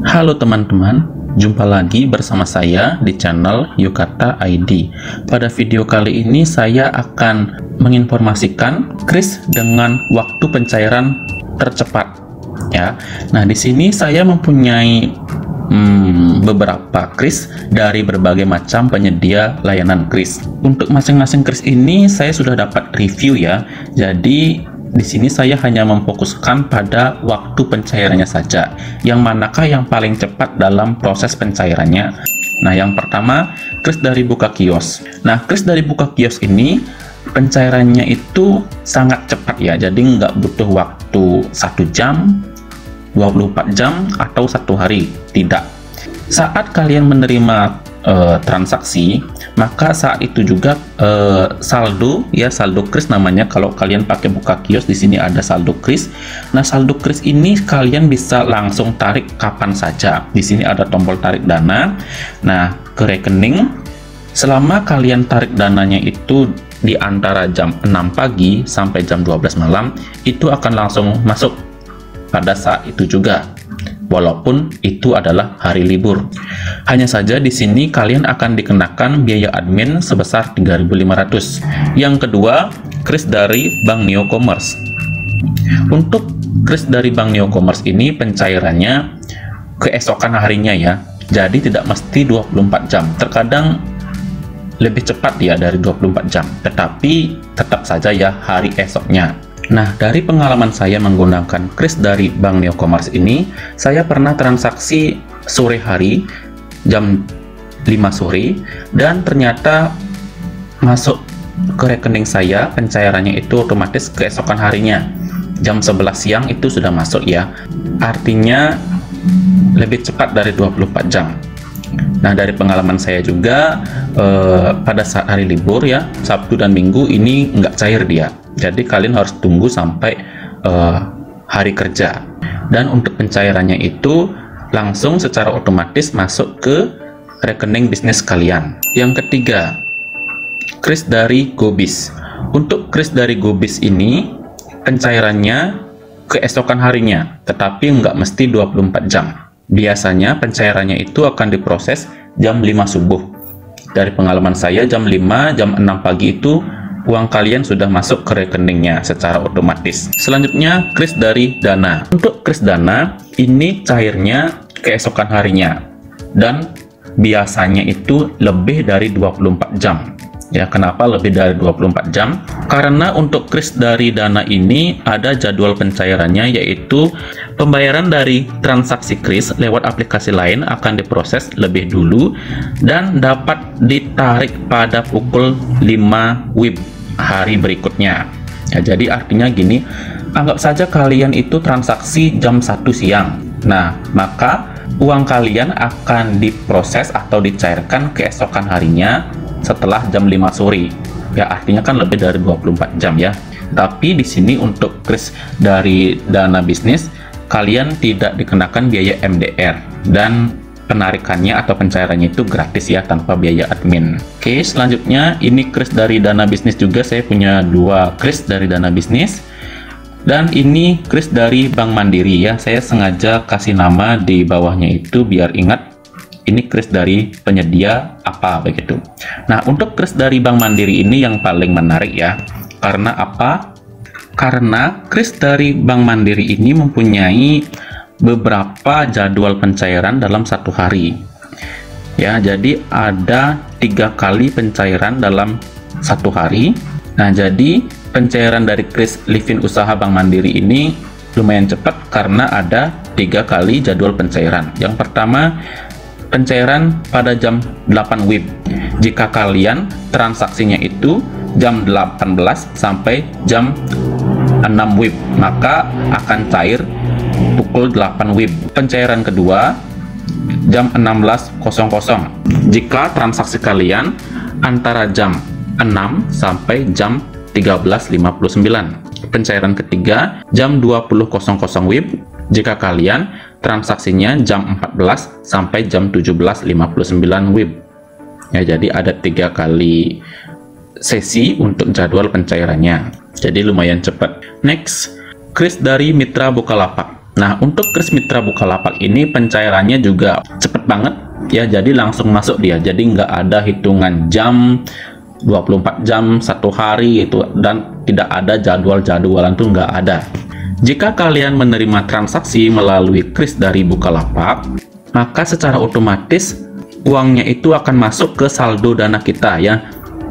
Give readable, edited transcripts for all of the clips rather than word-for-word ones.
Halo teman-teman, jumpa lagi bersama saya di channel Yukata ID. Pada video kali ini saya akan menginformasikan kris dengan waktu pencairan tercepat. Ya, nah di sini saya mempunyai beberapa kris dari berbagai macam penyedia layanan kris. Untuk masing-masing kris ini saya sudah dapat review ya. Jadi di sini saya hanya memfokuskan pada waktu pencairannya saja. Yang manakah yang paling cepat dalam proses pencairannya? Nah, yang pertama, kris dari Buka Kios. Nah, kris dari Buka Kios ini pencairannya itu sangat cepat ya. Jadi nggak butuh waktu 1 jam, 24 jam, atau 1 hari. Tidak. Saat kalian menerima transaksi, maka saat itu juga saldo kris namanya. Kalau kalian pakai Buka Kios, di sini ada saldo kris. Nah, saldo kris ini kalian bisa langsung tarik kapan saja. Di sini ada tombol tarik dana. Nah, ke rekening, selama kalian tarik dananya itu di antara jam 6 pagi sampai jam 12 malam, itu akan langsung masuk pada saat itu juga, walaupun itu adalah hari libur. Hanya saja di sini kalian akan dikenakan biaya admin sebesar 3.500. Yang kedua, kris dari Bank Neo Commerce. Untuk kris dari Bank Neo Commerce ini pencairannya keesokan harinya ya. Jadi tidak mesti 24 jam. Terkadang lebih cepat ya dari 24 jam. Tetapi tetap saja ya hari esoknya. Nah, dari pengalaman saya menggunakan kris dari Bank Neo Commerce ini, saya pernah transaksi sore hari, jam 5 sore, dan ternyata masuk ke rekening saya, pencairannya itu otomatis keesokan harinya. Jam 11 siang itu sudah masuk ya. Artinya lebih cepat dari 24 jam. Nah, dari pengalaman saya juga, pada saat hari libur ya, Sabtu dan Minggu ini nggak cair dia. Jadi kalian harus tunggu sampai hari kerja. Dan untuk pencairannya itu langsung secara otomatis masuk ke rekening bisnis kalian. Yang ketiga, kris dari GoBiz. Untuk kris dari GoBiz ini pencairannya keesokan harinya, tetapi nggak mesti 24 jam. Biasanya pencairannya itu akan diproses jam 5 subuh. Dari pengalaman saya, jam 5, jam 6 pagi itu uang kalian sudah masuk ke rekeningnya secara otomatis. Selanjutnya, kris dari Dana. Untuk kris Dana, ini cairnya keesokan harinya. Dan biasanya itu lebih dari 24 jam. Ya, kenapa lebih dari 24 jam? Karena untuk kris dari Dana ini ada jadwal pencairannya, yaitu pembayaran dari transaksi kris lewat aplikasi lain akan diproses lebih dulu dan dapat ditarik pada pukul 5 WIB hari berikutnya. Ya, jadi artinya gini, anggap saja kalian itu transaksi jam 1 siang. Nah, maka uang kalian akan diproses atau dicairkan keesokan harinya setelah jam 5 sore. Ya, artinya kan lebih dari 24 jam ya. Tapi di sini untuk kris dari Dana Bisnis, kalian tidak dikenakan biaya MDR dan penarikannya atau pencairannya itu gratis ya, tanpa biaya admin. Oke, selanjutnya ini kris dari Dana Bisnis juga. Saya punya 2 kris dari Dana Bisnis. Dan ini kris dari Bank Mandiri ya. Saya sengaja kasih nama di bawahnya itu biar ingat ini kris dari penyedia apa begitu. Nah, untuk kris dari Bank Mandiri ini yang paling menarik ya. Karena apa? Karena kris dari Bank Mandiri ini mempunyai beberapa jadwal pencairan dalam 1 hari. Ya, jadi ada 3 kali pencairan dalam 1 hari. Nah, jadi pencairan dari kris Livin Usaha Bank Mandiri ini lumayan cepat karena ada 3 kali jadwal pencairan. Yang pertama, pencairan pada jam 8 WIB. Jika kalian transaksinya itu jam 18 sampai jam 6 WIB, maka akan cair pukul 8 WIB. Pencairan kedua jam 16.00 jika transaksi kalian antara jam 6 sampai jam 13.59. Pencairan ketiga jam 20.00 WIB jika kalian transaksinya jam 14 sampai jam 17.59 WIB. Ya, jadi ada 3 kali sesi untuk jadwal pencairannya. Jadi lumayan cepat. Next, kris dari Mitra Bukalapak. Nah, untuk kris Mitra Bukalapak ini pencairannya juga cepet banget ya, jadi langsung masuk dia. Jadi nggak ada hitungan jam, 24 jam, 1 hari itu, dan tidak ada jadwal-jadwalan tuh nggak ada. Jika kalian menerima transaksi melalui kris dari Bukalapak, maka secara otomatis uangnya itu akan masuk ke saldo Dana kita ya.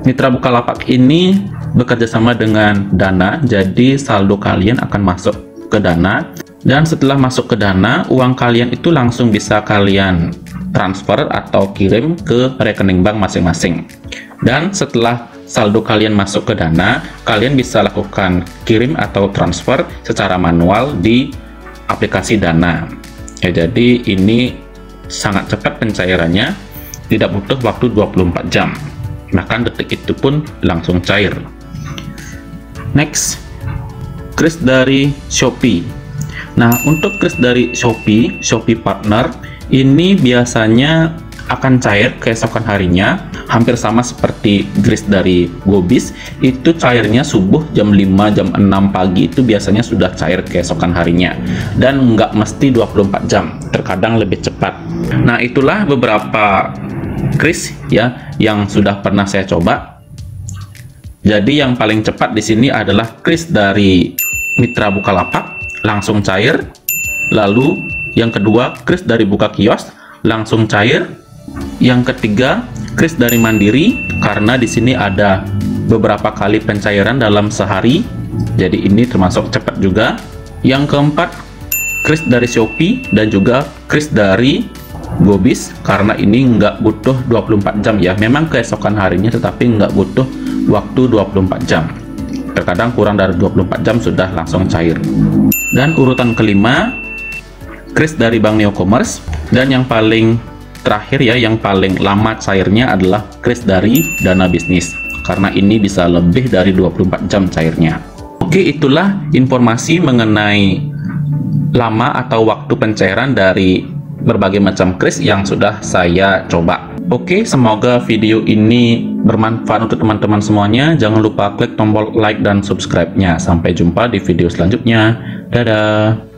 Mitra Bukalapak ini bekerja sama dengan Dana, jadi saldo kalian akan masuk ke Dana, dan setelah masuk ke Dana, uang kalian itu langsung bisa kalian transfer atau kirim ke rekening bank masing-masing. Dan setelah saldo kalian masuk ke Dana, kalian bisa lakukan kirim atau transfer secara manual di aplikasi Dana. Ya, jadi ini sangat cepat pencairannya, tidak butuh waktu 24 jam. Bahkan detik itu pun langsung cair. Next, kris dari Shopee. Nah, untuk kris dari Shopee Partner, ini biasanya akan cair keesokan harinya, hampir sama seperti kris dari Gobis. Itu cairnya subuh jam 5, jam 6 pagi itu biasanya sudah cair keesokan harinya, dan nggak mesti 24 jam, terkadang lebih cepat. Nah, itulah beberapa kris ya yang sudah pernah saya coba. Jadi yang paling cepat di sini adalah kris dari Mitra Bukalapak, langsung cair. Lalu yang kedua, kris dari Buka Kios, langsung cair. Yang ketiga, kris dari Mandiri, karena di sini ada beberapa kali pencairan dalam sehari, jadi ini termasuk cepat juga. Yang keempat, kris dari Shopee dan juga kris dari Gobis, karena ini nggak butuh 24 jam ya, memang keesokan harinya tetapi nggak butuh waktu 24 jam, terkadang kurang dari 24 jam sudah langsung cair. Dan urutan kelima, kris dari Bank Neo Commerce, dan yang paling terakhir ya, yang paling lama cairnya adalah kris dari Dana Bisnis, karena ini bisa lebih dari 24 jam cairnya. Oke, itulah informasi mengenai lama atau waktu pencairan dari berbagai macam kris yang sudah saya coba. Oke, semoga video ini bermanfaat untuk teman-teman semuanya. Jangan lupa klik tombol like dan subscribe-nya. Sampai jumpa di video selanjutnya. Dadah!